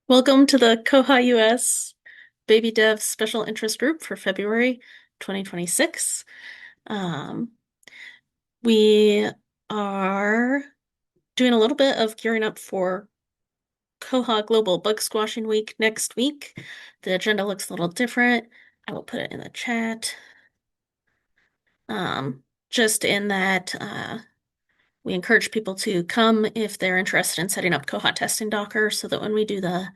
Welcome to the koha-US Baby Dev Special Interest Group for February 2026. Um, we are doing a little bit of gearing up for Koha Global Bug Squashing Week next week. The agenda looks a little different. I will put it in the chat. Just in that we encourage people to come if they're interested in setting up Koha testing Docker so that when we do the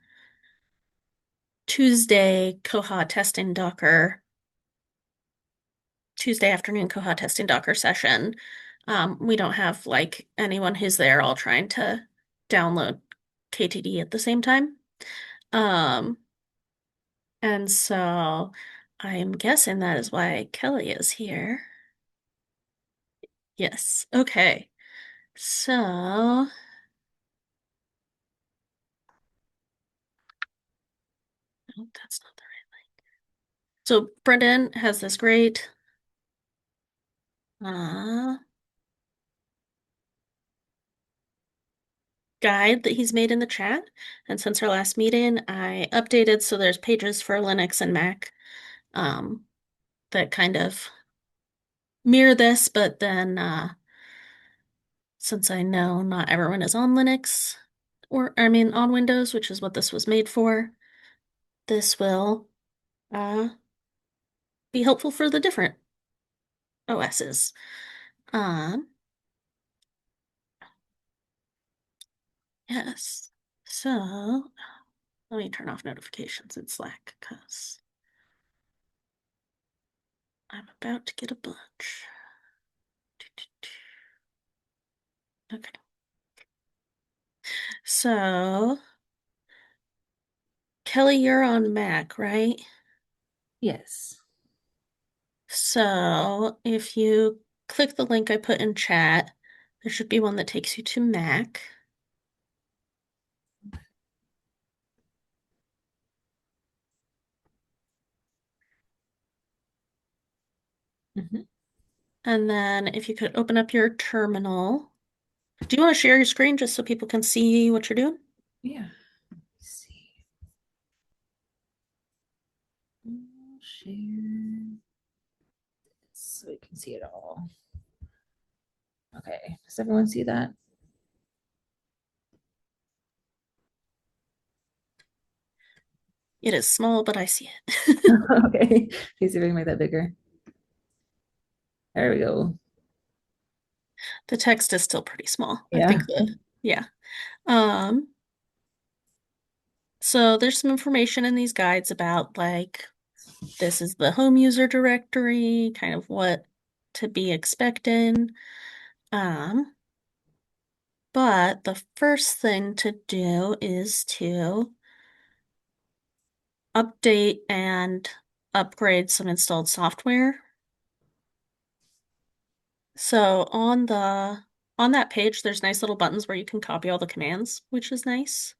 Tuesday Koha testing Docker Tuesday afternoon Koha testing Docker session, we don't have like anyone who's there all trying to download KTD at the same time. Um, and so I'm guessing that is why Kelly is here. Yes. Okay. So, oh, that's not the right link. So Brendan has this great uh, guide that he's made in the chat. And since our last meeting, I updated so there's pages for Linux and Mac um, that kind of mirror this, but then since I know not everyone is on Linux, or I mean on Windows, which is what this was made for, this will uh, be helpful for the different OSs. Um, yes. So let me turn off notifications in Slack because I'm about to get a bunch. Okay. So Kelly, you're on Mac, right? Yes. So if you click the link I put in chat, there should be one that takes you to Mac. Hmm. And then if you could open up your terminal. Do you want to share your screen just so people can see what you're doing? Yeah. Let's see. I'll share so we can see it all. Okay. Does everyone see that? It is small, but I see it. Okay. Please see if I can make that bigger. There we go. The text is still pretty small. I Yeah. think yeah. Um, so there's some information in these guides about like this is the home user directory, kind of what to be expected. Um, but the first thing to do is to update and upgrade some installed software. So on that page, there's nice little buttons where you can copy all the commands, which is nice.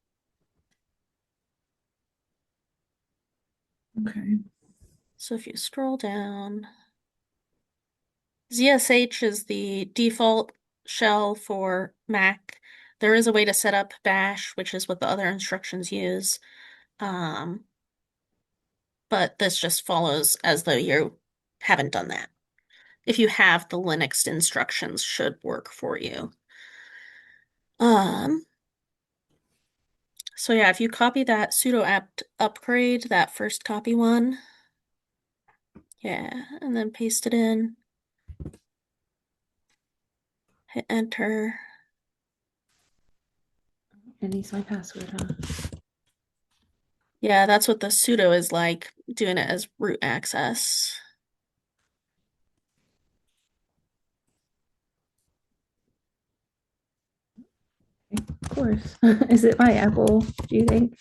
Okay. So if you scroll down, ZSH is the default shell for Mac. There is a way to set up bash, which is what the other instructions use. Um, but this just follows as though you haven't done that. If you have the Linux instructions should work for you. Um, so yeah, if you copy that sudo apt upgrade, that first copy one, yeah, and then paste it in, hit enter. And needs my password, huh? Yeah, that's what the sudo is like, doing it as root access. Of course. Is it my Apple, do you think?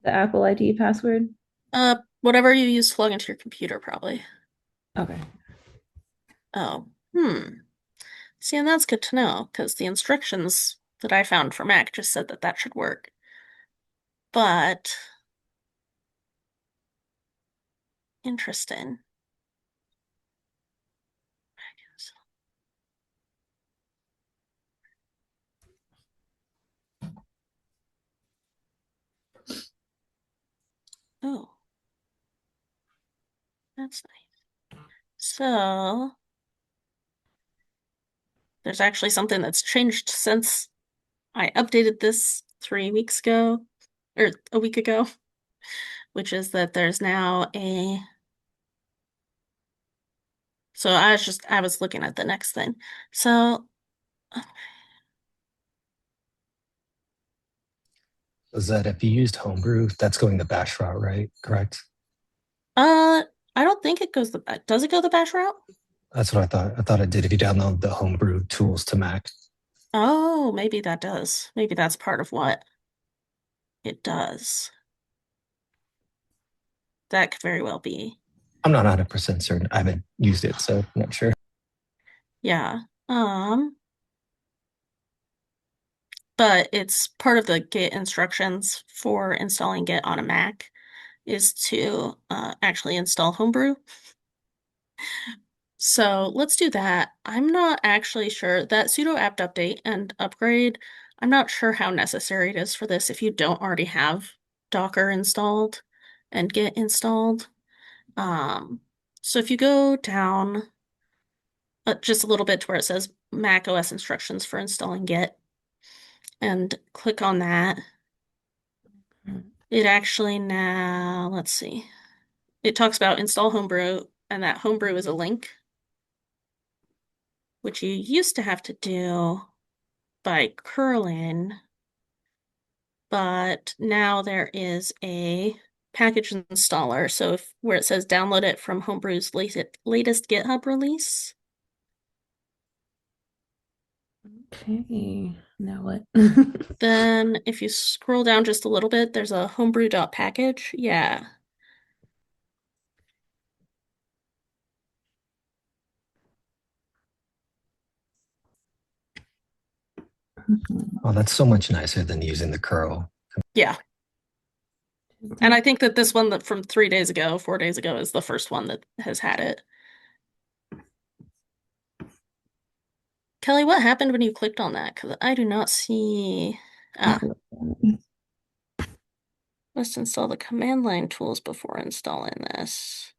The Apple ID password? Whatever you use to log into your computer, probably. Okay. Oh, See, and that's good to know, because the instructions that I found for Mac just said that that should work. But, interesting. That's nice. So there's actually something that's changed since I updated this 3 weeks ago, or a week ago, which is that there's now a. So I was looking at the next thing. So, Is that if you used Homebrew, that's going the bash route, right? Correct? uh, I don't think it goes does it go the bash route? That's what I thought. I thought it did if you download the Homebrew tools to Mac. Oh, maybe that does. Maybe that's part of what it does. That could very well be. I'm not 100% certain. I haven't used it, so I'm not sure. Yeah. But it's part of the Git instructions for installing Git on a Mac is to actually install Homebrew. So let's do that. I'm not actually sure that sudo apt update and upgrade. I'm not sure how necessary it is for this if you don't already have Docker installed and Git installed. Um, so if you go down just a little bit to where it says Mac OS instructions for installing Git and click on that, it actually now, let's see, it talks about install Homebrew, and that Homebrew is a link, which you used to have to do by curling, but now there is a package installer. So if where it says download it from Homebrew's latest GitHub release, Okay. Now what? then if you scroll down just a little bit, there's a homebrew.package. Yeah. Oh, that's so much nicer than using the curl. Yeah. And I think that this one that from 3 days ago, 4 days ago, is the first one that has had it. Kelly, what happened when you clicked on that? Because I do not see. Ah, let's install the command line tools before installing this.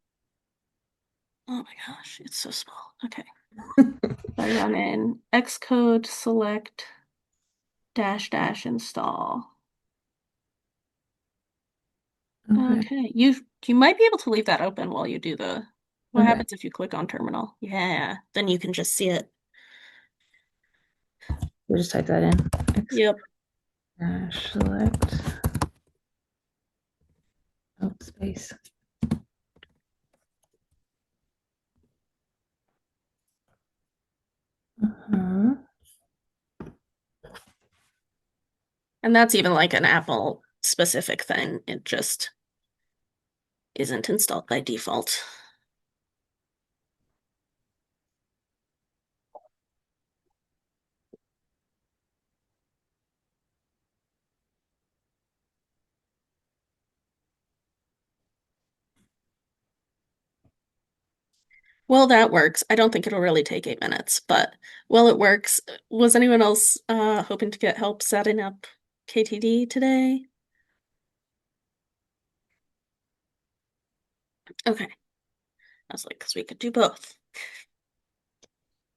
Oh my gosh, it's so small. Okay. I run in xcode select dash dash install. Okay. Okay, you might be able to leave that open while you do the. What Okay. happens if you click on terminal? Yeah, then you can just see it. We'll just type that in. X Yep. dash select. Oh, space. Uh-huh. And that's even like an Apple specific thing. It just isn't installed by default. Well, that works. I don't think it'll really take 8 minutes, but well, it works. Was anyone else hoping to get help setting up KTD today? Okay. I was like, because we could do both.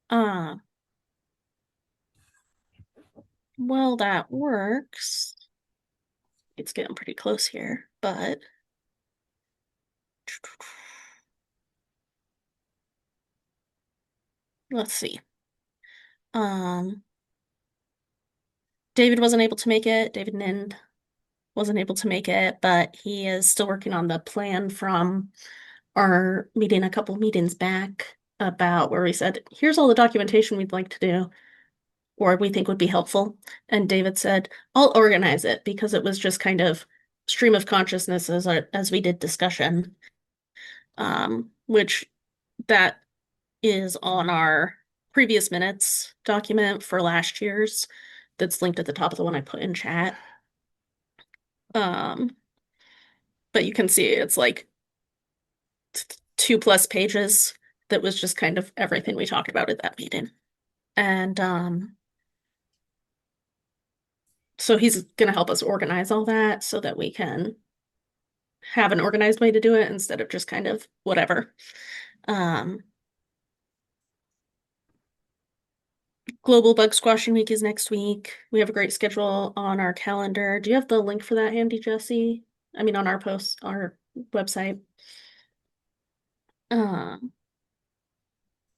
Uh, well, that works. It's getting pretty close here, but let's see. Um, David wasn't able to make it. David Nind wasn't able to make it, but he is still working on the plan from our meeting a couple meetings back about where we said, here's all the documentation we'd like to do, or we think would be helpful. And David said, I'll organize it because it was just kind of stream of consciousness as we did discussion, which that is on our previous minutes document for last year's that's linked at the top of the one I put in chat. Um, but you can see it's like 2+ pages that was just kind of everything we talked about at that meeting. And so he's going to help us organize all that so that we can have an organized way to do it instead of just kind of whatever. Global Bug Squashing Week is next week. We have a great schedule on our calendar. Do you have the link for that handy, Jesse? I mean, on our post, our website. Um,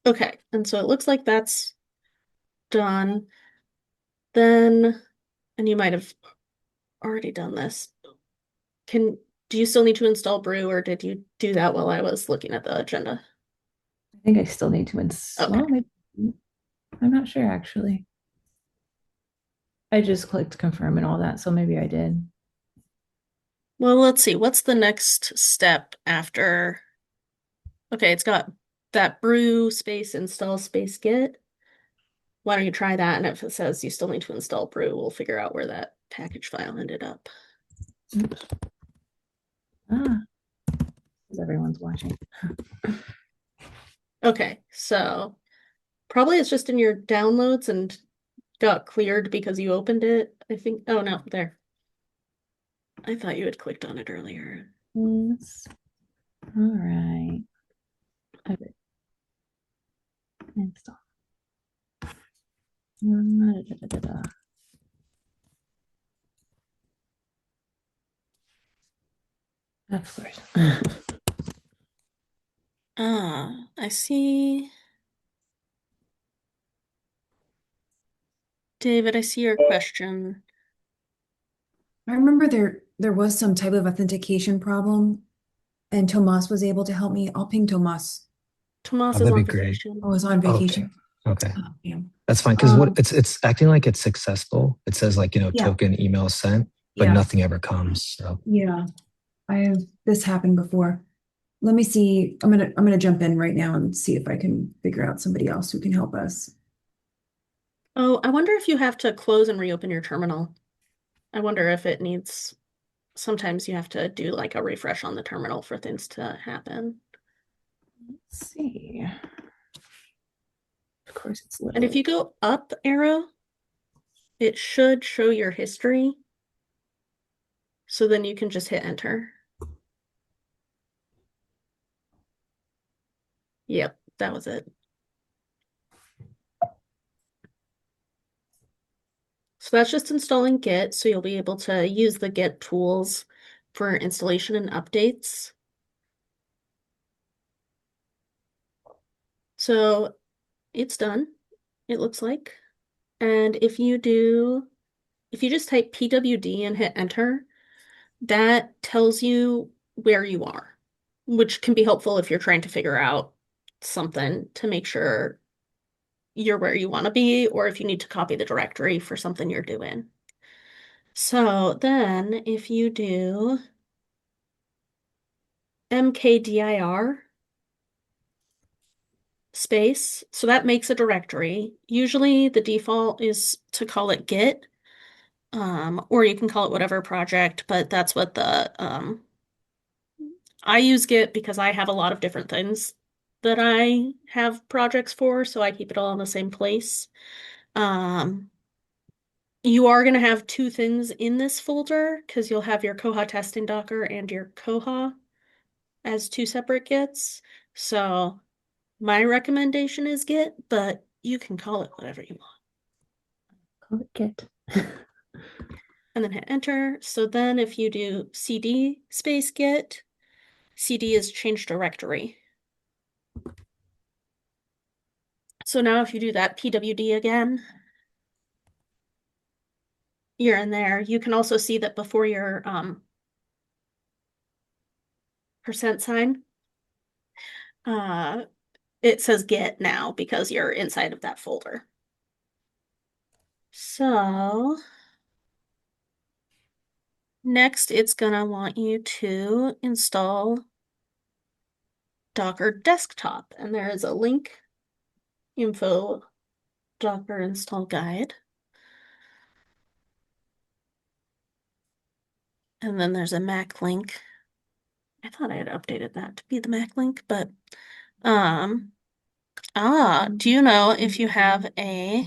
okay, and so it looks like that's done. Then, and you might have already done this. Do you still need to install Brew, or did you do that while I was looking at the agenda? I think I still need to install. Okay. Well, maybe I'm not sure actually. I just clicked confirm and all that, so maybe I did. Well, let's see. What's the next step after? Okay, it's got that brew space install space git. Why don't you try that? And if it says you still need to install brew, we'll figure out where that package file ended up. Oops. Ah, because everyone's watching. Okay, so probably it's just in your downloads and got cleared because you opened it. I think, oh no, there. I thought you had clicked on it earlier. Yes. All right. Okay. Install. Of course. I see. David, I see your question. I remember there was some type of authentication problem and Tomas was able to help me. I'll ping Tomas. Tomas Oh, is that'd be on great. vacation. I was on Oh, okay. vacation. Okay. Oh, damn. That's fine. Because what Um, it's acting like it's successful. It says like, yeah, token email sent, but yeah, nothing ever comes. So yeah. I have this happened before. Let me see. I'm gonna jump in right now and see if I can figure out somebody else who can help us. Oh, I wonder if you have to close and reopen your terminal. I wonder if it needs, sometimes you have to do like a refresh on the terminal for things to happen. Let's see. Of course, it's And if little. you go up arrow, it should show your history. So then you can just hit enter. Yep, that was it. So that's just installing Git, so you'll be able to use the Git tools for installation and updates. So it's done, it looks like. And if you just type pwd and hit enter, that tells you where you are, which can be helpful if you're trying to figure out something to make sure you're where you want to be, or if you need to copy the directory for something you're doing. So then if you do mkdir space, so that makes a directory. Usually the default is to call it git, or you can call it whatever project, but that's what I use Git because I have a lot of different things that I have projects for, so I keep it all in the same place. Um, you are going to have two things in this folder because you'll have your Koha testing Docker and your Koha as two separate Gits. So my recommendation is Git, but you can call it whatever you want. Call it Git. And then hit enter. So then if you do cd space Git, cd is change directory. So now if you do that pwd again, you're in there. You can also see that before your percent sign, uh, it says Git now because you're inside of that folder. So next it's gonna want you to install Docker Desktop, and there is a link, info Docker install guide. And then there's a Mac link. I thought I had updated that to be the Mac link, but do you know if you have a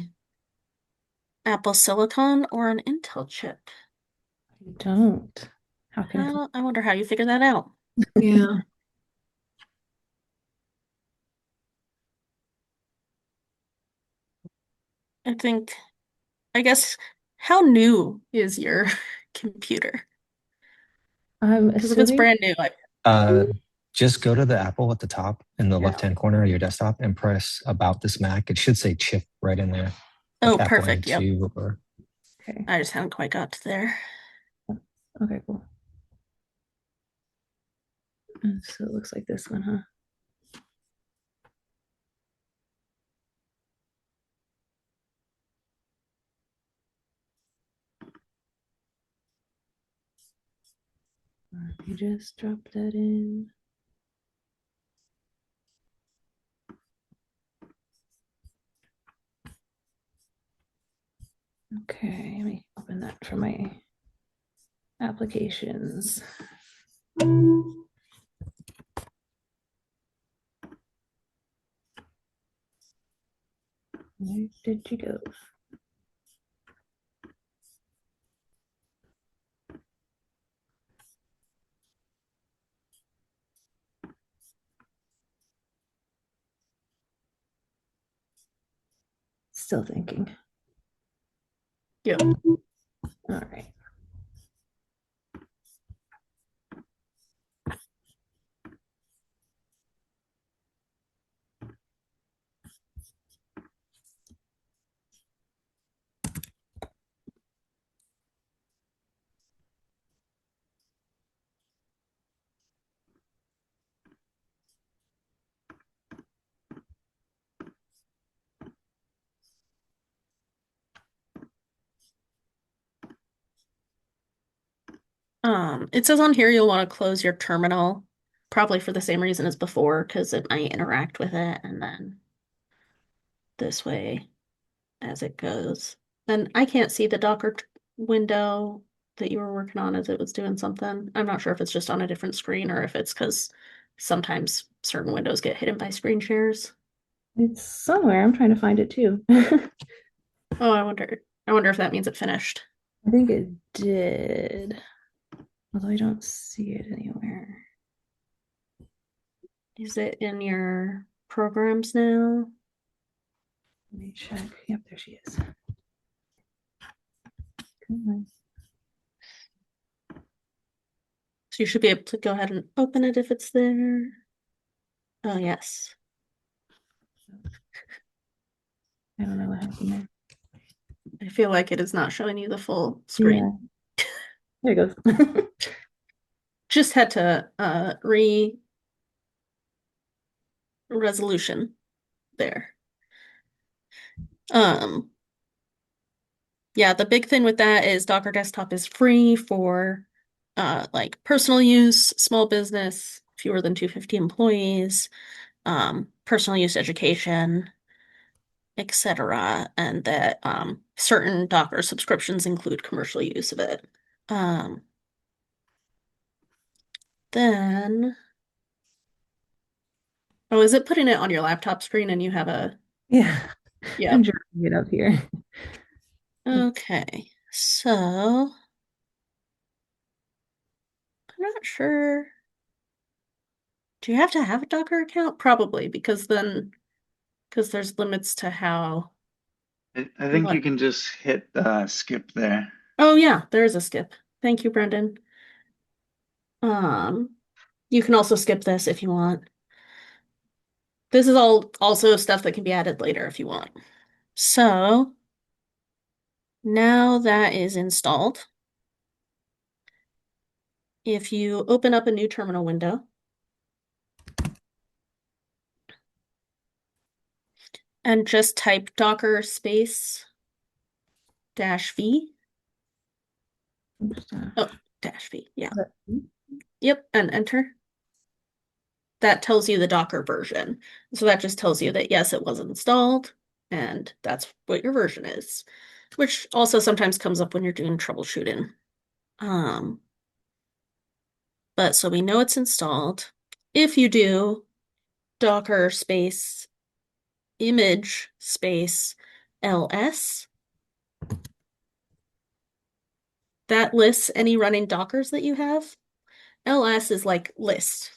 Apple Silicon or an Intel chip? I don't. How can I wonder how you figure that out. Yeah. I guess, how new is your computer? I'm Because if it's assuming brand new, Uh, just go to the Apple at the top in the Yeah. left-hand corner of your desktop and press About This Mac. It should say chip right in there. oh, Like Apple perfect. Yep. M2 or okay. I just haven't quite got to there. Okay, cool. And so it looks like this one, huh? You just drop that in. Okay, let me open that for my applications. Where did you go? Still thinking. Yep. All right. It says on here you'll want to close your terminal, probably for the same reason as before, because it might interact with it, and then this way as it goes. And I can't see the Docker window that you were working on as it was doing something. I'm not sure if it's just on a different screen or if it's because sometimes certain windows get hidden by screen shares. It's somewhere. I'm trying to find it too. Oh, I wonder if that means it finished. I think it did, although I don't see it anywhere. Is it in your programs now? Let me check. Yep, there she is. Come on. So you should be able to go ahead and open it if it's there. Oh, yes. I don't know what happened there. I feel like it is not showing you the full screen. Yeah. There it goes. Just had to resolution there. Yeah, the big thing with that is Docker Desktop is free for like personal use, small business, fewer than 250 employees, personal use education, etc. And that certain Docker subscriptions include commercial use of it. Then oh, is it putting it on your laptop screen and you have a Yeah. yeah. I'm dragging it up here. Okay. So I'm not sure. Do you have to have a Docker account? Probably, because there's limits to how I think what. you can just hit skip there. Oh yeah, there is a skip. Thank you, Brendan. Um, you can also skip this if you want. This is all also stuff that can be added later if you want. So now that is installed, if you open up a new terminal window and just type docker space -v. Oh, -v, yeah. Yep, and enter. That tells you the Docker version. So that just tells you that yes, it was installed, and that's what your version is, which also sometimes comes up when you're doing troubleshooting. But so we know it's installed. If you do docker space image space ls, that lists any running Dockers that you have. LS is like list.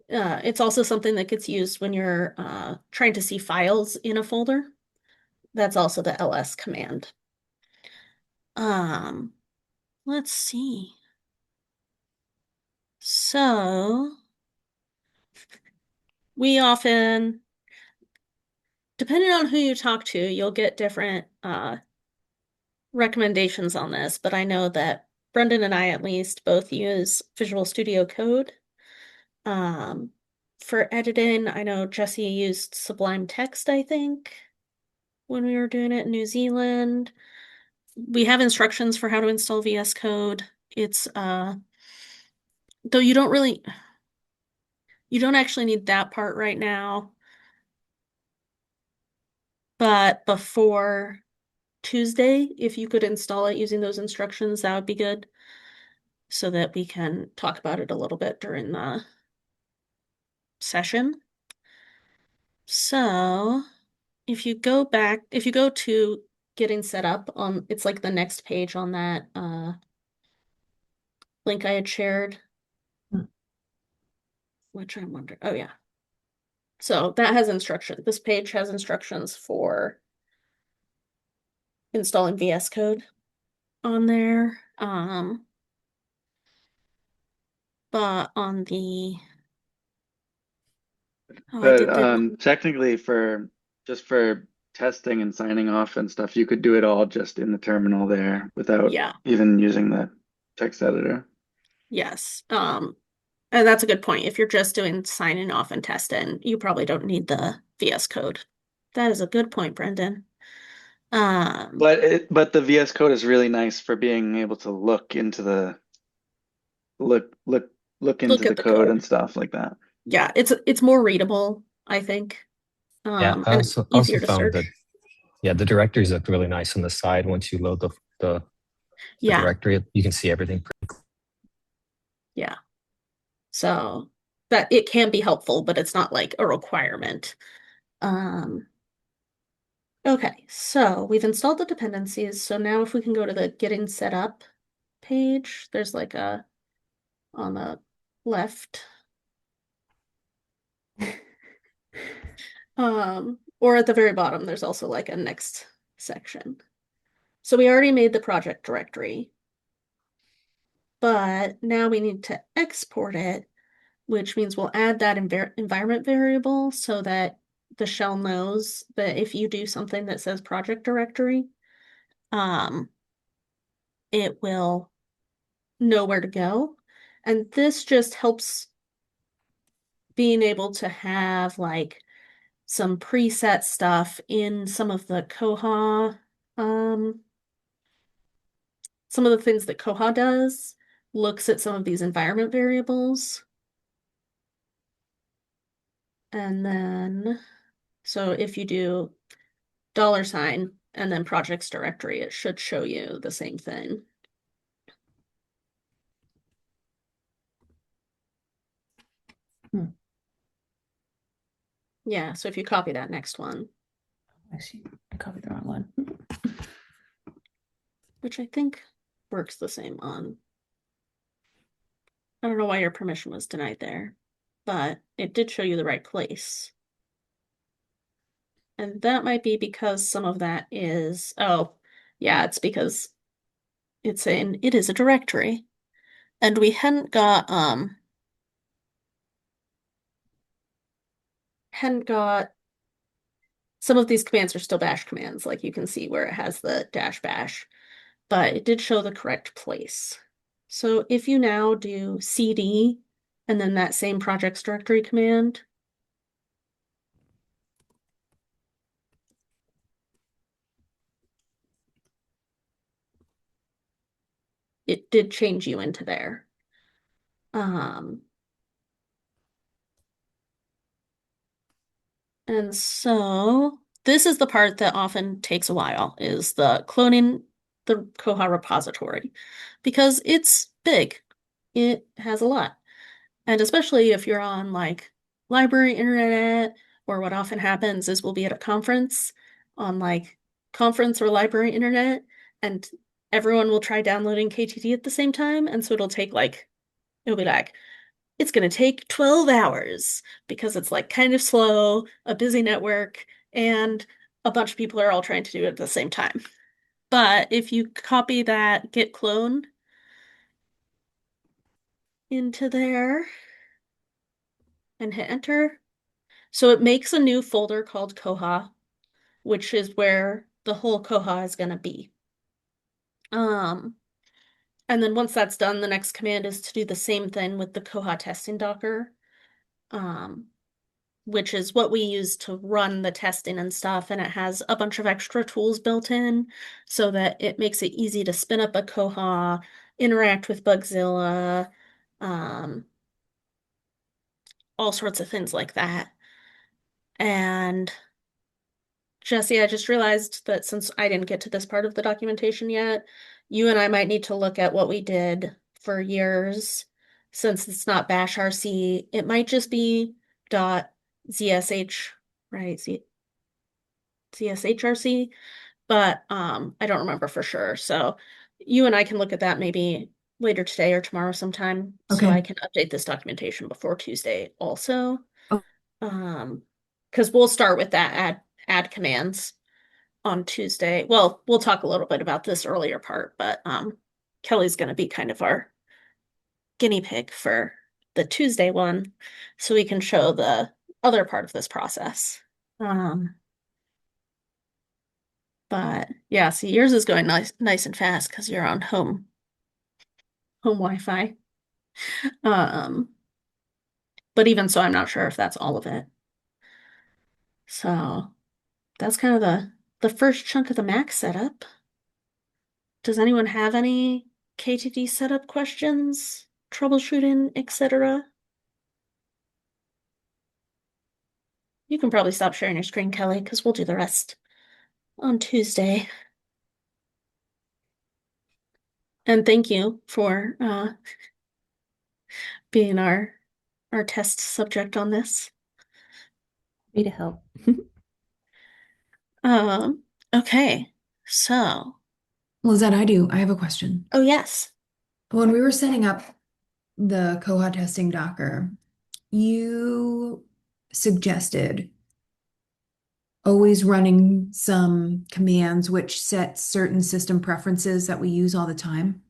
It's also something that gets used when you're trying to see files in a folder. That's also the ls command. Let's see. So we often, depending on who you talk to, you'll get different recommendations on this, but I know that Brendan and I at least both use Visual Studio Code. For editing, I know Jesse used Sublime Text, I think, when we were doing it in New Zealand. We have instructions for how to install VS Code. It's though you don't actually need that part right now. But before Tuesday, if you could install it using those instructions, that would be good. So that we can talk about it a little bit during the session. So if you go to getting set up on, it's like the next page on that link I had shared. Which I wonder, oh yeah. So that has instructions. This page has instructions for installing VS Code on there. But on the I did the Technically just for testing and signing off and stuff, you could do it all just in the terminal there without yeah, even using the text editor. yes. And that's a good point. If you're just doing signing off and testing, you probably don't need the VS Code. That is a good point, Brendan. But the VS Code is really nice for being able to look into the Look at the the code code. and stuff like that. Yeah, it's more readable, I think. Yeah, I And also easier to found that, search. yeah, the directories look really nice on the side. Once you load the Yeah, directory, you can see everything. yeah. So that it can be helpful, but it's not like a requirement. Okay, so we've installed the dependencies. So now if we can go to the getting set up page, there's like a on the left. Or at the very bottom, there's also like a next section. So we already made the project directory, but now we need to export it, which means we'll add that environment variable so that the shell knows that if you do something that says project directory, it will know where to go. And this just helps being able to have like some preset stuff in some of the Koha, some of the things that Koha does, looks at some of these environment variables. And then, so if you do $ and then projects directory, it should show you the same thing. Yeah, so if you copy that next one, Actually, I copied the wrong one. which I think works the same on. I don't know why your permission was denied there, but it did show you the right place. And that might be because some of that is, oh, yeah, it's because it's saying it is a directory. And we hadn't got some of these commands are still bash commands, like you can see where it has the -bash, but it did show the correct place. So if you now do cd and then that same projects directory command, it did change you into there. And so this is the part that often takes a while, is the cloning the Koha repository, because it's big. It has a lot. And especially if you're on like library internet, or what often happens is we'll be at a conference on like conference or library internet, and everyone will try downloading KTT at the same time, and so it'll be like, it's going to take 12 hours because it's like kind of slow, a busy network, and a bunch of people are all trying to do it at the same time. But if you copy that git clone into there and hit enter, so it makes a new folder called koha, which is where the whole koha is going to be. And then once that's done, the next command is to do the same thing with the koha testing docker, which is what we use to run the testing and stuff. And it has a bunch of extra tools built in so that it makes it easy to spin up a koha, interact with bugzilla, all sorts of things like that. And Jesse, I just realized that since I didn't get to this part of the documentation yet, you and I might need to look at what we did for years. Since it's not bash RC, it might just be .zsh, right? ZSHRC, but I don't remember for sure. So you and I can look at that maybe later today or tomorrow sometime, so Okay. I can update this documentation before Tuesday also. Oh. Because we'll start with that add commands on Tuesday. Well, we'll talk a little bit about this earlier part, but Kelly's going to be kind of our guinea pig for the Tuesday one, so we can show the other part of this process. But yeah, see, yours is going nice and fast because you're on home Wi-Fi. Um, but even so, I'm not sure if that's all of it. So that's kind of the first chunk of the Mac setup. Does anyone have any KTD setup questions, troubleshooting, etc.? You can probably stop sharing your screen, Kelly, because we'll do the rest on Tuesday. And thank you for being our test subject on this. Happy to help. Okay, so, Lizette, I have a question. oh yes. When we were setting up the Koha testing Docker, you suggested always running some commands which set certain system preferences that we use all the time.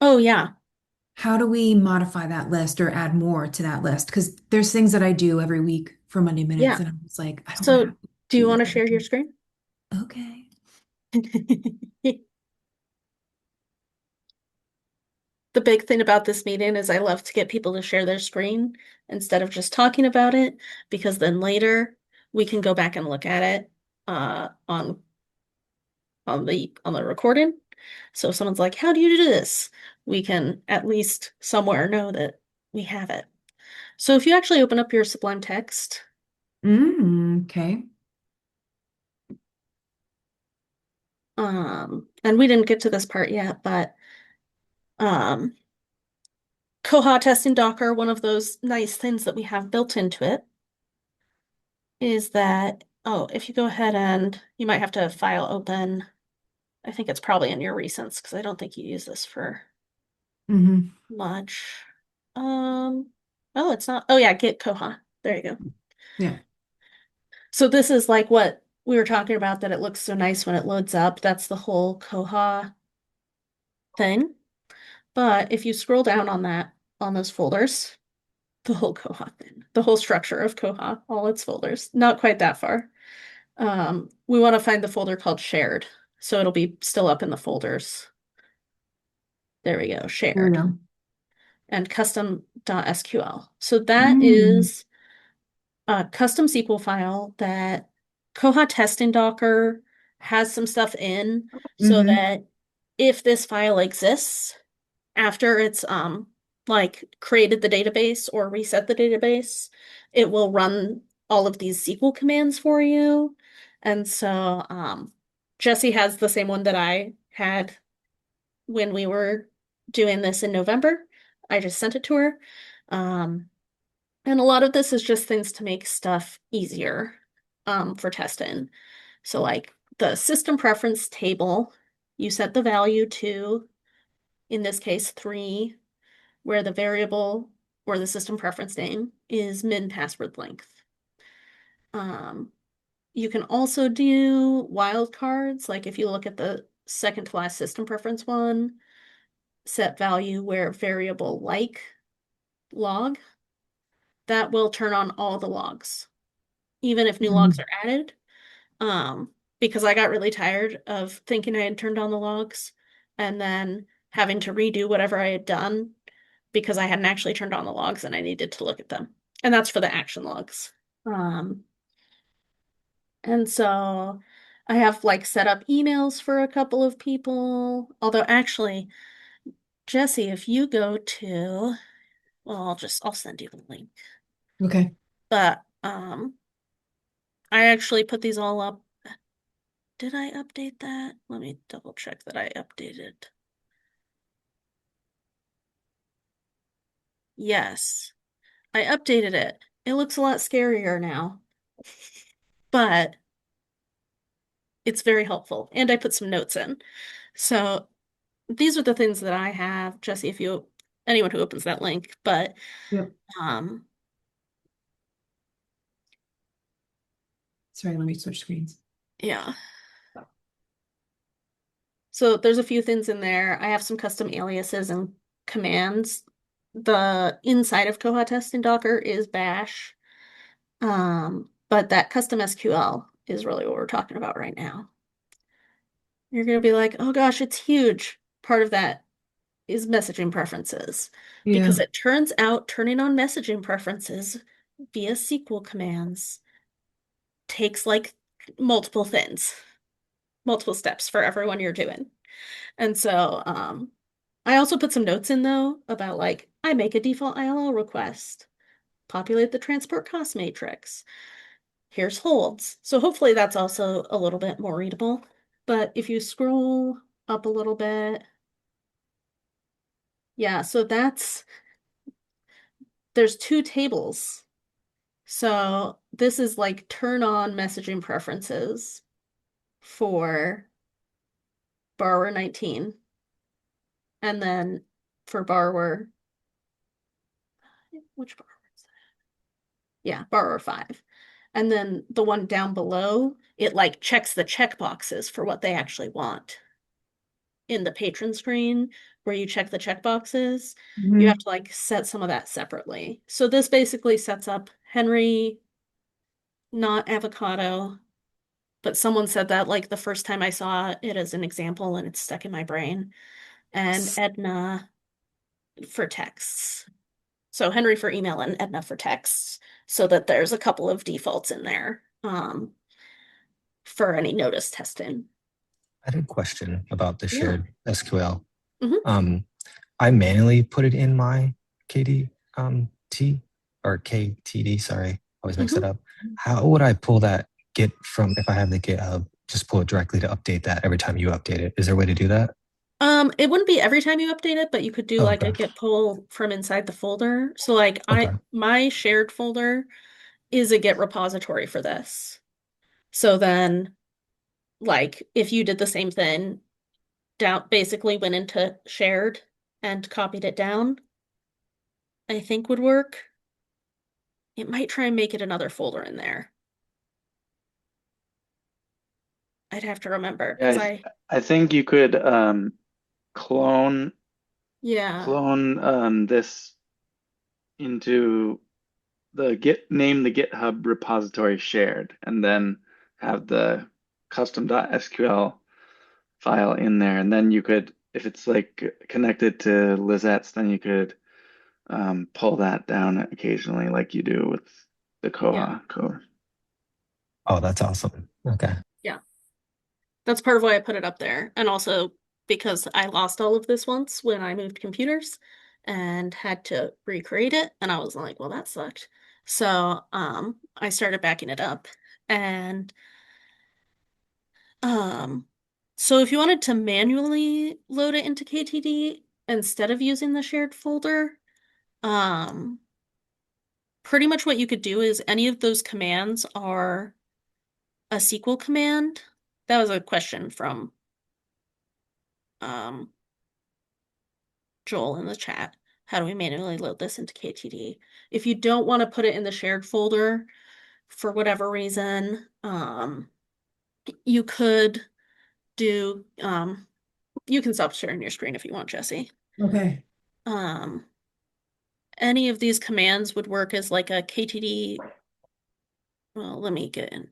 Oh yeah. How do we modify that list or add more to that list? Because there's things that I do every week for Monday Minutes, Yeah. and I'm just like, I don't know So, how to do you do want to this share your every screen? time. Okay. The big thing about this meeting is I love to get people to share their screen instead of just talking about it, because then later we can go back and look at it on the recording. So if someone's like, how do you do this? We can at least somewhere know that we have it. So if you actually open up your Sublime Text, Okay. and we didn't get to this part yet, but Koha testing Docker, one of those nice things that we have built into it is that, oh, if you go ahead and you might have to file open, I think it's probably in your recents because I don't think you use this for Mm-hmm. much. Oh, it's not. Oh yeah, Git Koha. There you go. Yeah. So this is like what we were talking about, that it looks so nice when it loads up. That's the whole Koha thing. But if you scroll down on those folders, the whole Koha thing, the whole structure of Koha, all its folders, not quite that far. We want to find the folder called shared. So it'll be still up in the folders. There we go, There we shared. go. And custom.sql. So that Mm. is a custom SQL file that Koha testing Docker has some stuff in so Mm-hmm. that if this file exists after it's like created the database or reset the database, it will run all of these SQL commands for you. And so Jesse has the same one that I had when we were doing this in November. I just sent it to her. And a lot of this is just things to make stuff easier for testing. So like the system preference table You set the value to, in this case, 3, where the variable or the system preference name is min password length. You can also do wildcards, like if you look at the second to last system preference one, set value where variable like log, that will turn on all the logs, even if new logs are added. Because I got really tired of thinking I had turned on the logs and then having to redo whatever I had done because I hadn't actually turned on the logs and I needed to look at them. And that's for the action logs. And so I have like set up emails for a couple of people. Although actually, Jesse, if you go to, well, I'll send you the link. Okay. But I actually put these all up. Did I update that? Let me double check that I updated. Yes, I updated it. It looks a lot scarier now, but it's very helpful. And I put some notes in. So these are the things that I have, Jesse, if you, anyone who opens that link, but Yep. um, Sorry, let me switch screens. yeah. So there's a few things in there. I have some custom aliases and commands. The inside of Koha testing Docker is bash. But that custom SQL is really what we're talking about right now. You're gonna be like, oh gosh, it's huge. Part of that is messaging preferences. Yeah. Because it turns out turning on messaging preferences via SQL commands takes like multiple things, multiple steps for everyone you're doing. And so I also put some notes in though about like I make a default ILL request, populate the transport cost matrix. Here's holds. So hopefully that's also a little bit more readable. But if you scroll up a little bit, yeah, so there's 2 tables. So this is like turn on messaging preferences for borrower 19. And then for borrower, which borrower is that? Yeah, borrower 5. And then the one down below, it like checks the checkboxes for what they actually want. In the patron screen where you check the checkboxes, you have to like set some of that separately. So this basically sets up Henry, not avocado, but someone said that like the first time I saw it as an example and it's stuck in my brain. And Edna for texts. So Henry for email and Edna for texts, so that there's a couple of defaults in there for any notice testing. I had a question about the Yeah. shared SQL. Mhm. I manually put it in my KD T or KTD, sorry, I always mix it up. How would I pull that Git from, if I have the GitHub, just pull it directly to update that every time you update it? Is there a way to do that? It wouldn't be every time you update it, but you could do Oh, like a okay. git pull from inside the folder. So like Okay. my shared folder is a Git repository for this. So then like if you did the same thing, down basically went into shared and copied it down, I think would work. It might try and make it another folder in there. I'd have to remember because Yeah, I think you could clone yeah, this into the name the GitHub repository shared, and then have the custom.sql file in there, and then you could, if it's like connected to Lisette's, then you could pull that down occasionally, like you do with the yeah, koha code. Oh, that's awesome. Okay. yeah. That's part of why I put it up there. And also because I lost all of this once when I moved computers and had to recreate it. And I was like, well, that sucked. So I started backing it up. And um so if you wanted to manually load it into KTD instead of using the shared folder, um pretty much what you could do is any of those commands are a SQL command. That was a question from um, Joel in the chat. How do we manually load this into KTD? If you don't want to put it in the shared folder for whatever reason, you could do, you can stop sharing your screen if you want, Jesse. Okay. Any of these commands would work as like a KTD. Well, let me get in.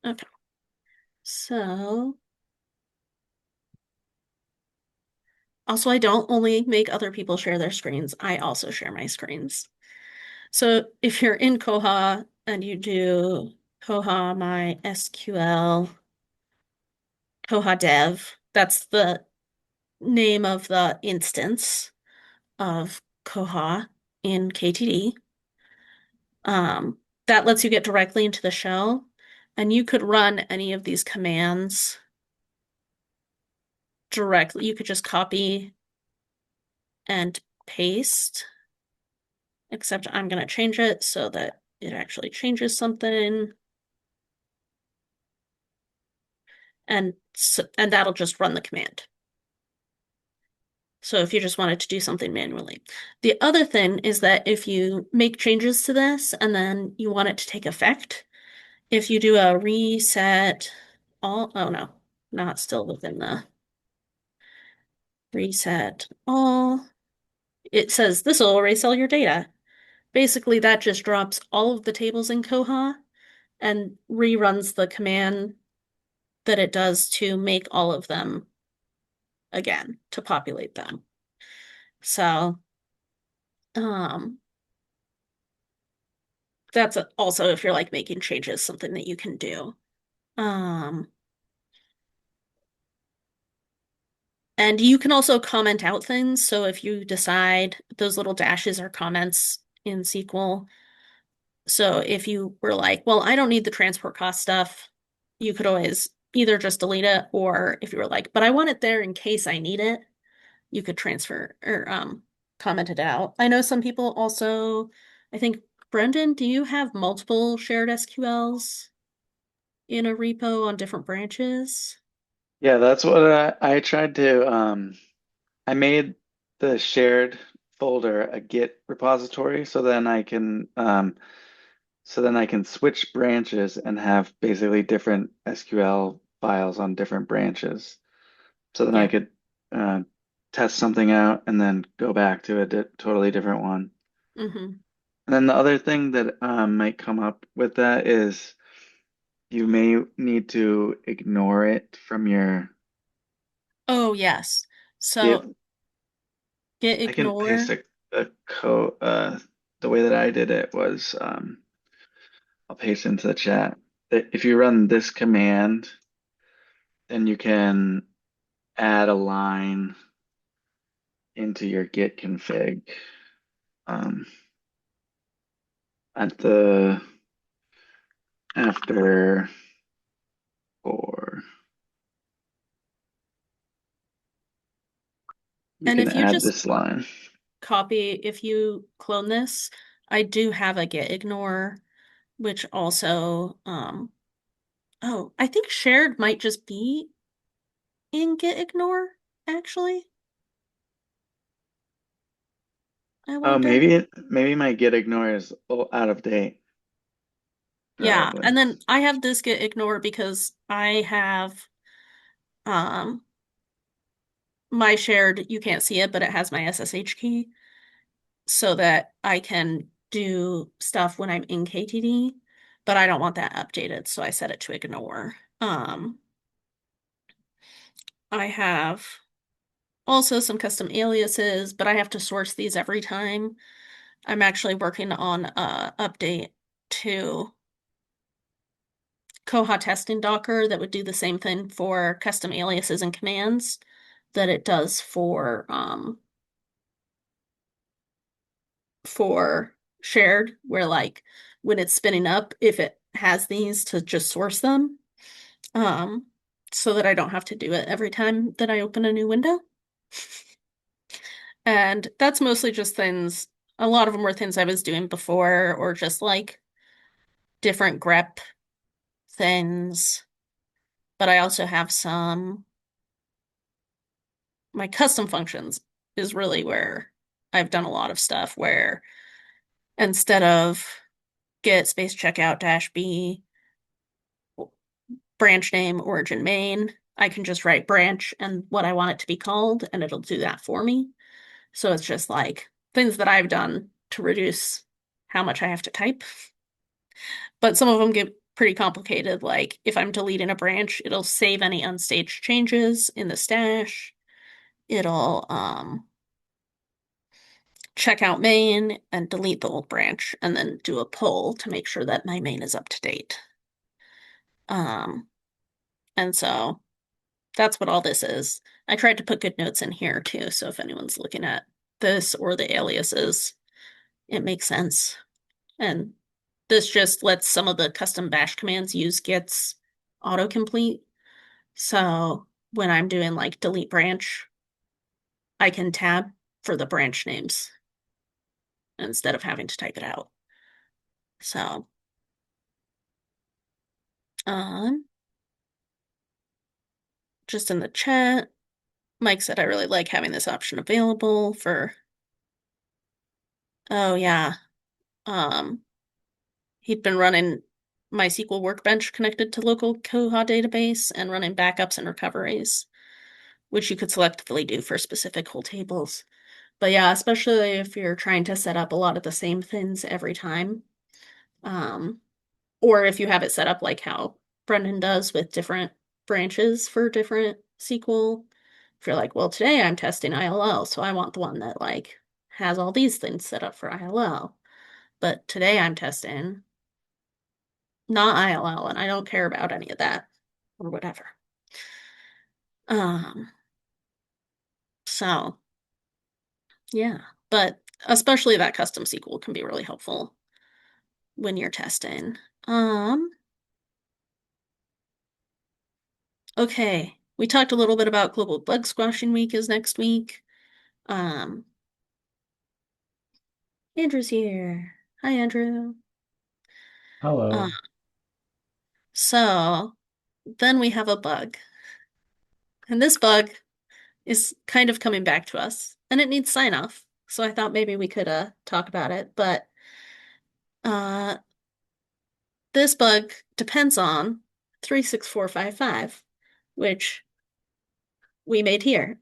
Okay. So, also, I don't only make other people share their screens, I also share my screens. So if you're in Koha and you do Koha MySQL, Koha dev, that's the name of the instance of Koha in KTD. That lets you get directly into the shell, and you could run any of these commands directly. You could just copy and paste, except I'm going to change it so that it actually changes something. And that'll just run the command. So if you just wanted to do something manually. The other thing is that if you make changes to this and then you want it to take effect, if you do a reset all, oh no, not still within the reset all, it says this will erase all your data. Basically, that just drops all of the tables in Koha and reruns the command that it does to make all of them again, to populate them. So, that's also if you're like making changes, something that you can do. And you can also comment out things. So if you decide those little dashes are comments in SQL. So if you were like, well, I don't need the transport cost stuff, you could always either just delete it, or if you were like, but I want it there in case I need it, you could transfer or comment it out. I know some people also, I think, Brendan, do you have multiple shared SQLs in a repo on different branches? Yeah, that's what I tried to I made the shared folder a Git repository so then I can switch branches and have basically different SQL files on different branches. So then I Yeah. could uh, test something out and then go back to a totally different one. Mm-hmm. And then the other thing that might come up with that is you may need to ignore it from your Oh, yes. Git. So git I can paste ignore. a code. The way that I did it was I'll paste into the chat that if you run this command, then you can add a line into your Git config um, at the after or you And can if you add just this line. copy, if you clone this, I do have a git ignore, which also, oh, I think shared might just be in git ignore, actually. I Oh, wonder. maybe my Git ignore is out of date. Yeah, Probably. and then I have this git ignore because I have um my shared, you can't see it, but it has my SSH key so that I can do stuff when I'm in KTD, but I don't want that updated, so I set it to ignore. I have also some custom aliases, but I have to source these every time. I'm actually working on a update to Koha testing Docker that would do the same thing for custom aliases and commands that it does for shared, where like when it's spinning up, if it has these to just source them, um, so that I don't have to do it every time that I open a new window. And that's mostly just things, a lot of them were things I was doing before, or just like different grep things. But I also have my custom functions is really where I've done a lot of stuff where instead of get space checkout dash B branch name origin main, I can just write branch and what I want it to be called, and it'll do that for me. So it's just like things that I've done to reduce how much I have to type. But some of them get pretty complicated. Like if I'm deleting a branch, it'll save any unstaged changes in the stash. It'll check out main and delete the old branch and then do a pull to make sure that my main is up to date. And so that's what all this is. I tried to put good notes in here too, so if anyone's looking at this or the aliases, it makes sense. And this just lets some of the custom bash commands use git's autocomplete. So when I'm doing like delete branch, I can tab for the branch names instead of having to type it out. So, um, just in the chat, Mike said I really like having this option available for, oh yeah, um, he'd been running MySQL Workbench connected to local Koha database and running backups and recoveries, which you could selectively do for specific whole tables. But yeah, especially if you're trying to set up a lot of the same things every time. Or if you have it set up like how Brendan does with different branches for different SQL. If you're like, well, today I'm testing ILL, so I want the one that like has all these things set up for ILL. But today I'm testing not ILL, and I don't care about any of that or whatever. Um, so yeah, but especially that custom SQL can be really helpful when you're testing. Okay, we talked a little bit about Global Bug Squashing Week is next week. Um, Andrew's here. Hi, Andrew. Hello. So then we have a bug, and this bug is kind of coming back to us, and it needs sign off. So I thought maybe we could talk about it, but uh this bug depends on 36455, which we made here.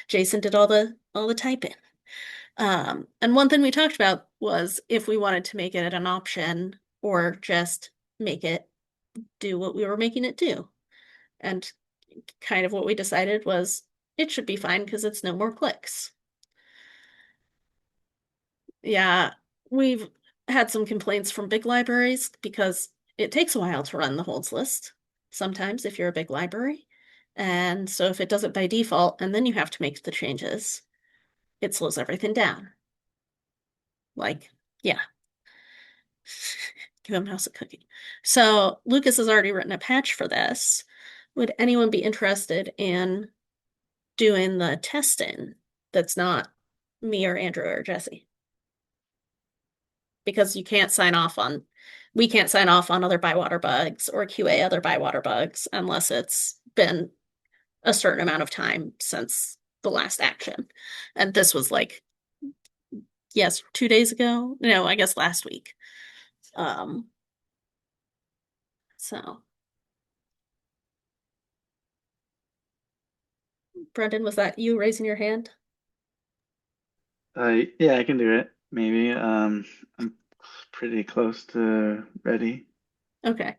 Jason did all the typing. And one thing we talked about was if we wanted to make it an option or just make it do what we were making it do. And kind of what we decided was it should be fine because it's no more clicks. Yeah, we've had some complaints from big libraries because it takes a while to run the holds list sometimes if you're a big library. And so if it does it by default and then you have to make the changes, it slows everything down. Like, yeah. Give him mouse a cookie. So Lucas has already written a patch for this. Would anyone be interested in doing the testing that's not me or Andrew or Jesse? Because we can't sign off on other bywater bugs or QA other bywater bugs unless it's been a certain amount of time since the last action. And this was like, yes, 2 days ago. No, I guess last week. So Brendan, was that you raising your hand? Yeah, I can do it. Maybe. I'm pretty close to ready. Okay.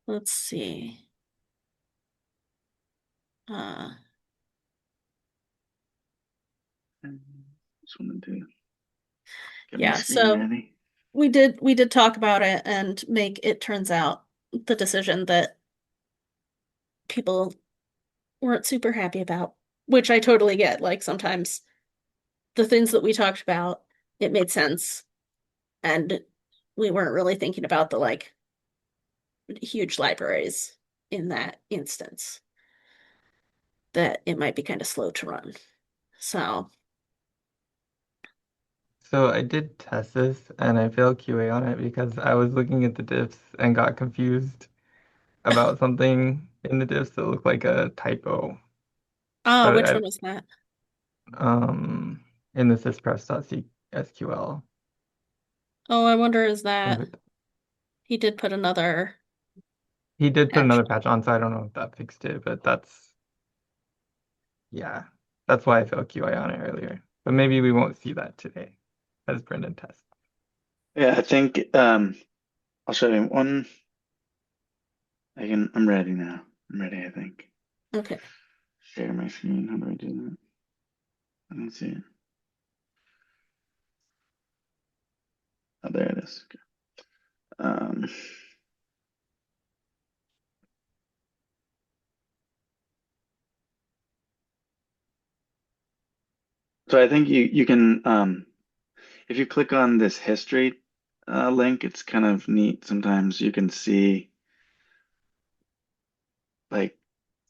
Let's see. Uh, Just wanted to get my yeah, screen so ready. we did talk about it and make it turns out the decision that people weren't super happy about, which I totally get. Like sometimes the things that we talked about, it made sense, and we weren't really thinking about the like huge libraries in that instance. that it might be kind of slow to run. So, So I did test this and I failed QA on it because I was looking at the diffs and got confused about something in the diffs that looked like a typo. oh, But which one was that? in the syspress.SQL. Oh, I wonder is Was that it? he did put another He did put patch. another patch on, so I don't know if that fixed it, but yeah, that's why I failed QA on it earlier. But maybe we won't see that today as Brendan tests. Yeah, I think I'll show you one. I'm ready now. I'm ready, I think. Okay. Share my screen. How do I do that? I don't see it. Oh, there it is. Okay. So I think you can if you click on this history link, it's kind of neat. Sometimes you can see like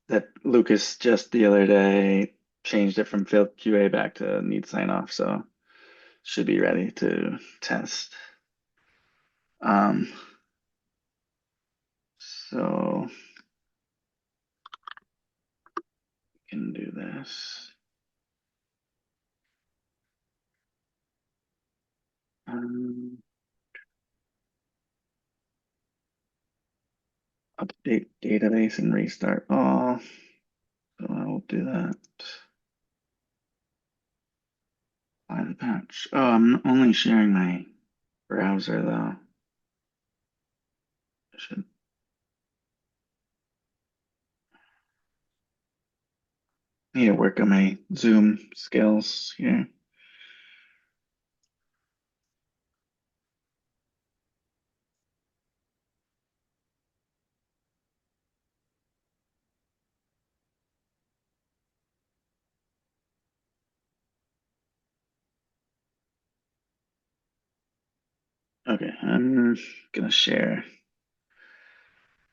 that Lucas just the other day changed it from failed QA back to need sign off, so should be ready to test. Um, so we can do this. Um, Update database and restart all. So I will do that. Apply the patch. Oh, I'm only sharing my browser though. I should need to work on my Zoom skills here. Okay, I'm gonna share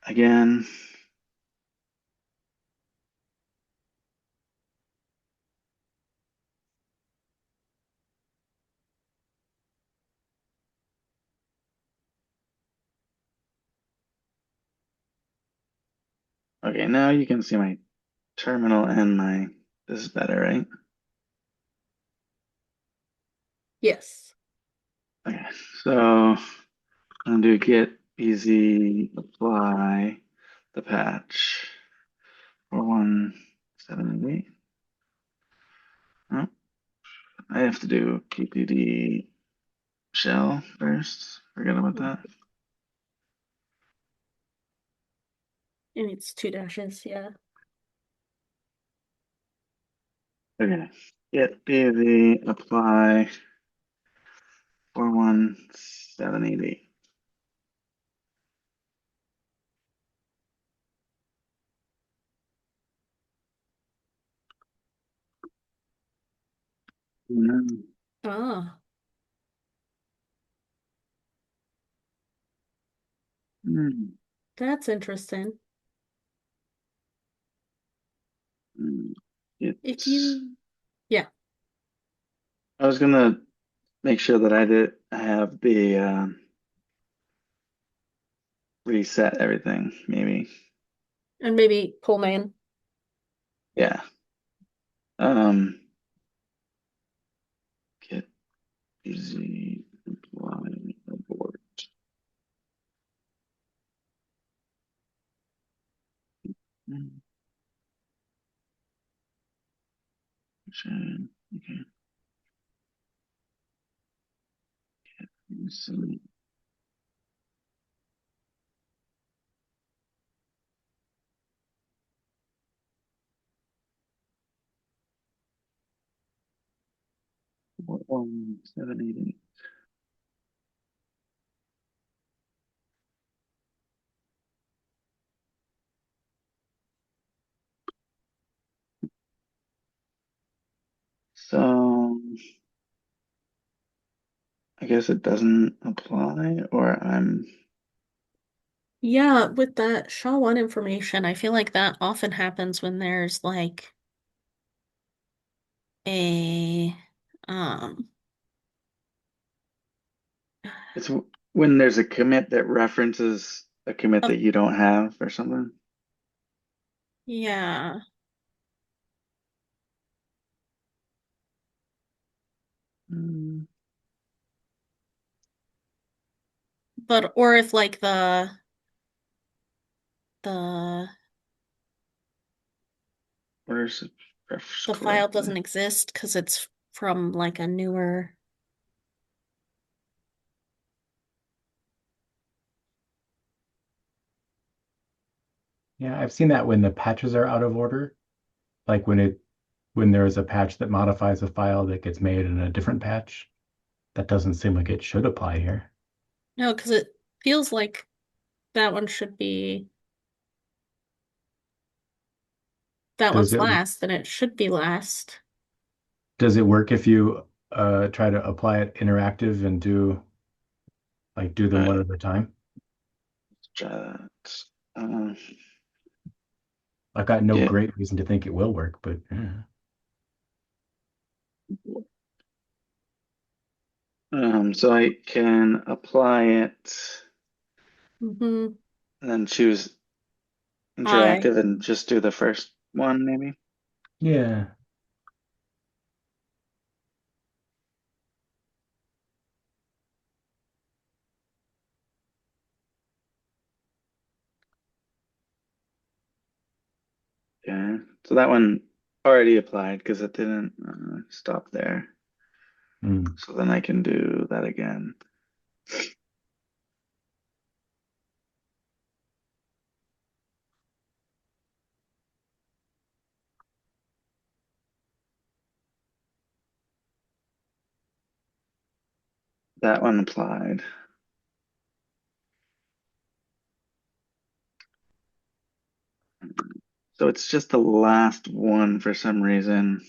again. Okay, now you can see my terminal and this is better, right? Yes. Okay, so I'm gonna do git easy apply the patch for 178. Oh, I have to do ppd shell first. Forget about that. It needs two dashes, yeah. Okay, git easy apply 41788. Mm, Ah, mm, that's interesting. mm. If It's, you, yeah, I was gonna make sure that I have the reset everything, maybe. and maybe pull main. Yeah. Um, Git easy apply abort. Mm, okay. So, 178. So I guess it doesn't apply, or I'm Yeah, with that SHA-1 information, I feel like that often happens when there's like a It's when there's a commit that references a commit a that you don't have or something. yeah. Mm. But or if like the Where's it referenced the file correctly? doesn't exist because it's from like a newer. Yeah, I've seen that when the patches are out of order, like when there is a patch that modifies a file that gets made in a different patch. That doesn't seem like it should apply here. No, because it feels like that one should be that Does one's it last, and it should be last. does it work if you try to apply it interactive and do All them one right, at a time? try that. Uh, I've got no yeah. great reason to think it will work, but yeah. So I can apply it Mm-hmm. and then choose I interactive and just do the first one, maybe. Yeah. Yeah. So that one already applied because it didn't stop there. Mm. So then I can do that again. That one applied. So it's just the last one for some reason.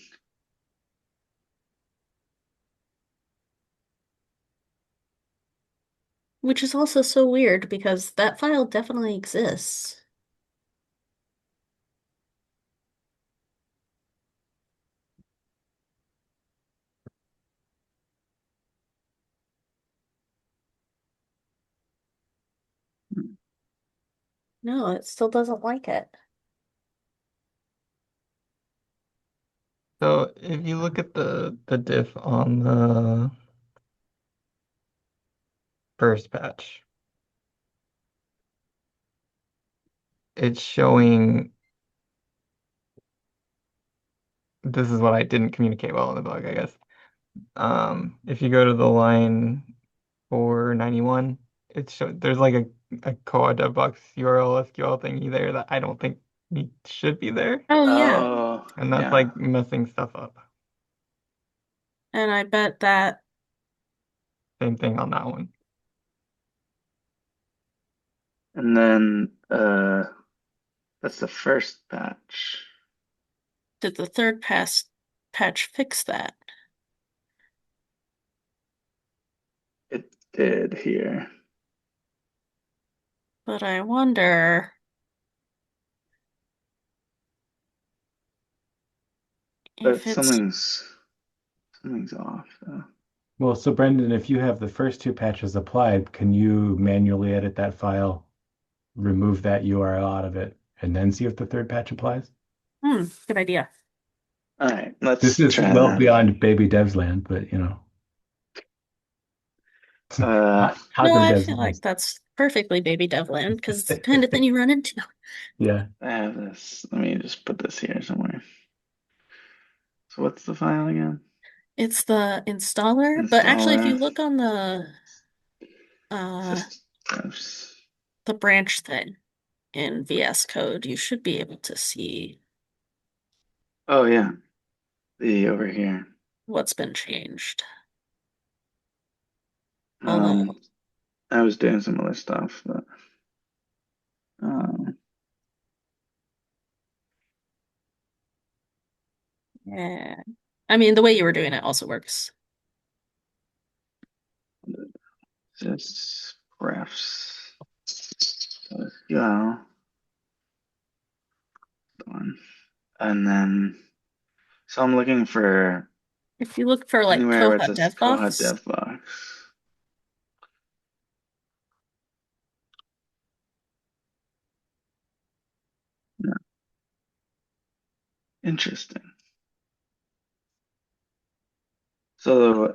which is also so weird because that file definitely exists. No, it still doesn't like it. So if you look at the diff on the first patch, it's showing this is what I didn't communicate well in the bug, I guess. If you go to the line 491, there's like a koha devbox URL SQL thingy there that I don't think should be there. Oh yeah, Oh, And that's yeah. like messing stuff up. and I bet that Same thing on that one. And then that's the first batch. did the third patch fix that. It did here. But I wonder But if it's something's off though. Well, so Brendan, if you have the first two patches applied, can you manually edit that file, remove that URL out of it, and then see if the third patch applies? good idea. All right, This let's is try well that. beyond baby devs land, but Uh, No, toddler I devs feel like knows. that's perfectly baby dev land because it's the kind of thing you run into. Yeah. I have this. Let me just put this here somewhere. So what's the file again? It's the installer, but actually if you Installer. look on uh Systems. the branch thing in VS Code, you should be able to see Oh yeah, the over here. what's been changed. Um, Although, I was doing some other stuff, but um, yeah. I mean, the way you were doing it also works. just refs. Yeah, one. And then so I'm looking for If you look for like Anywhere where it Koha says Koha DevBox, DevBox. No. Interesting. So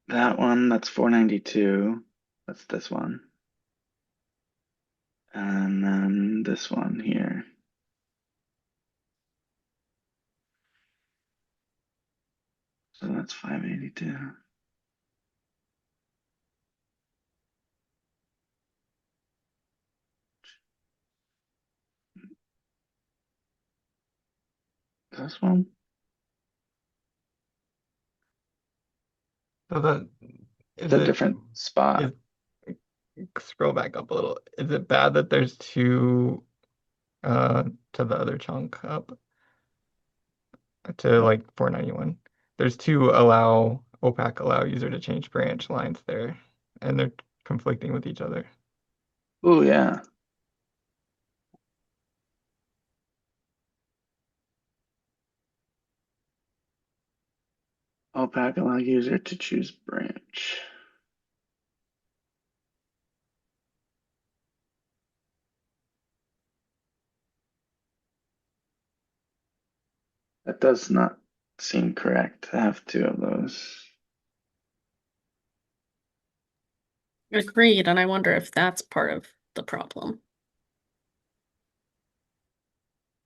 that one, that's 492. That's this one. And then this one here. So that's 582. This one? So that It's is a it different spot. is scroll back up a little. Is it bad that there's two to the other chunk up to like 491? There's two OPAC allow user to change branch lines there, and they're conflicting with each other. Oh, yeah. OPAC allow user to choose branch. That does not seem correct to have two of those. agreed, and I wonder if that's part of the problem.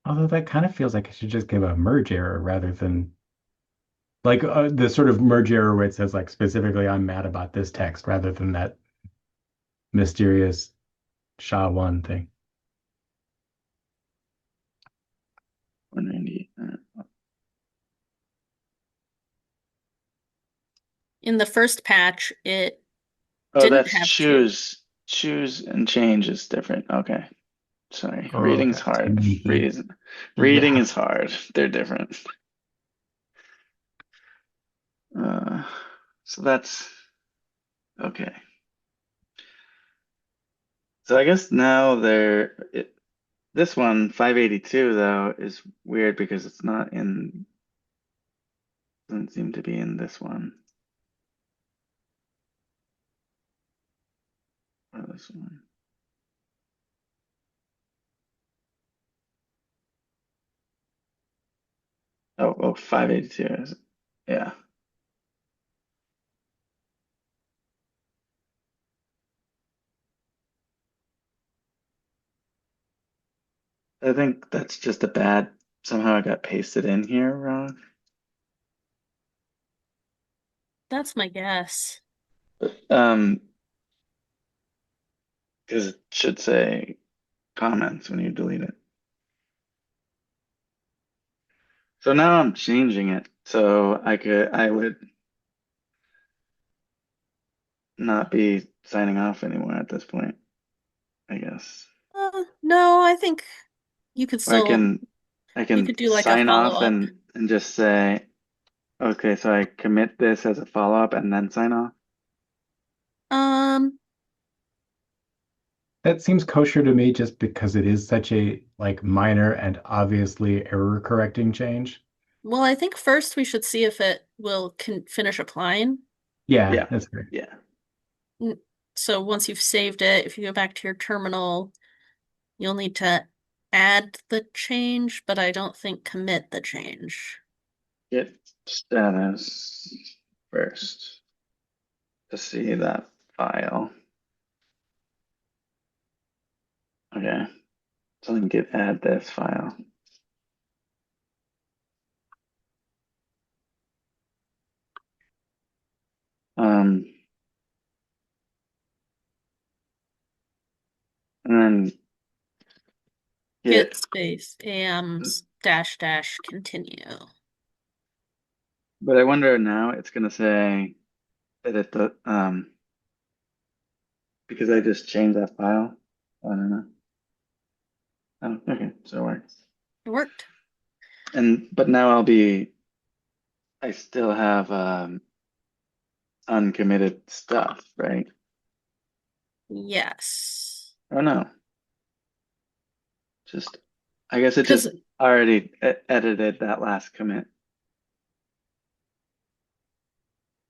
Although that kind of feels like I should just give a merge error rather than like the sort of merge error where it says like specifically I'm mad about this text rather than that mysterious SHA-1 thing. 190. In the first patch, it Oh, didn't that's have two. choose and change is different. Okay. Sorry. Oh, Reading's that's too hard. many keys. Reading Yeah. is hard. They're different. Uh, so that's okay. So I guess now this one, 582 though, is weird because it's not in, doesn't seem to be in this one. Or this one. Oh, 582 is, yeah. I think that's just a bad, somehow it got pasted in here wrong. That's my guess. Um, because it should say comments when you delete it. So now I'm changing it so I would not be signing off anymore at this point, I guess. No, I think you could Or still I you can could do like a sign off follow-up. and just say, okay, so I commit this as a follow-up and then sign off. Um, That seems kosher to me just because it is such a like minor and obviously error correcting change. well, I think first we should see if it will can finish applying. Yeah, Yeah, that's great. yeah. So once you've saved it, if you go back to your terminal, you'll need to add the change, but I don't think commit the change. Git status first to see that file. Okay, so then git add this file. Um, and then Git git, space AMs dash dash continue. but I wonder now it's gonna say that because I just changed that file. I don't know. Oh, okay, so it works. It worked. But now I still have uncommitted stuff, right? Yes. Oh no, just I guess it Because just already edited that last commit.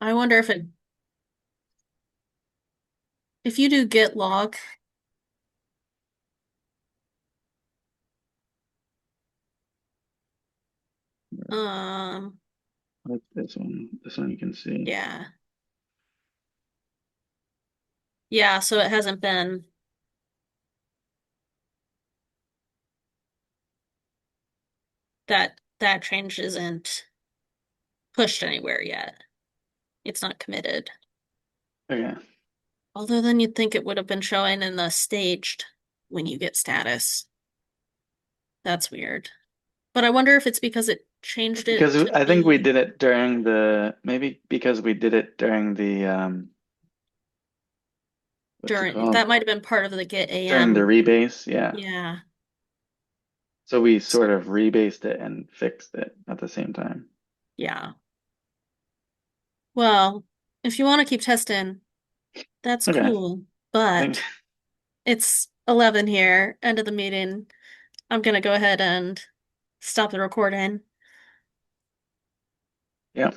I wonder if you do git log, Like this one. This one you can see. yeah. Yeah, so it hasn't been that change isn't pushed anywhere yet. It's not committed. Okay. Although then you'd think it would have been showing in the staged when you get status. That's weird. But I wonder if it's because it changed it Because to I think we be did it during maybe because we did it during the what's it during, called? that might have been part of the git During the AM. rebase, yeah. Yeah. So we sort of rebased it and fixed it at the same time. Yeah. Well, if you want to keep testing, that's Okay. cool. I think But it's 11 here, end of the meeting. I'm gonna go ahead and stop the recording. yeah.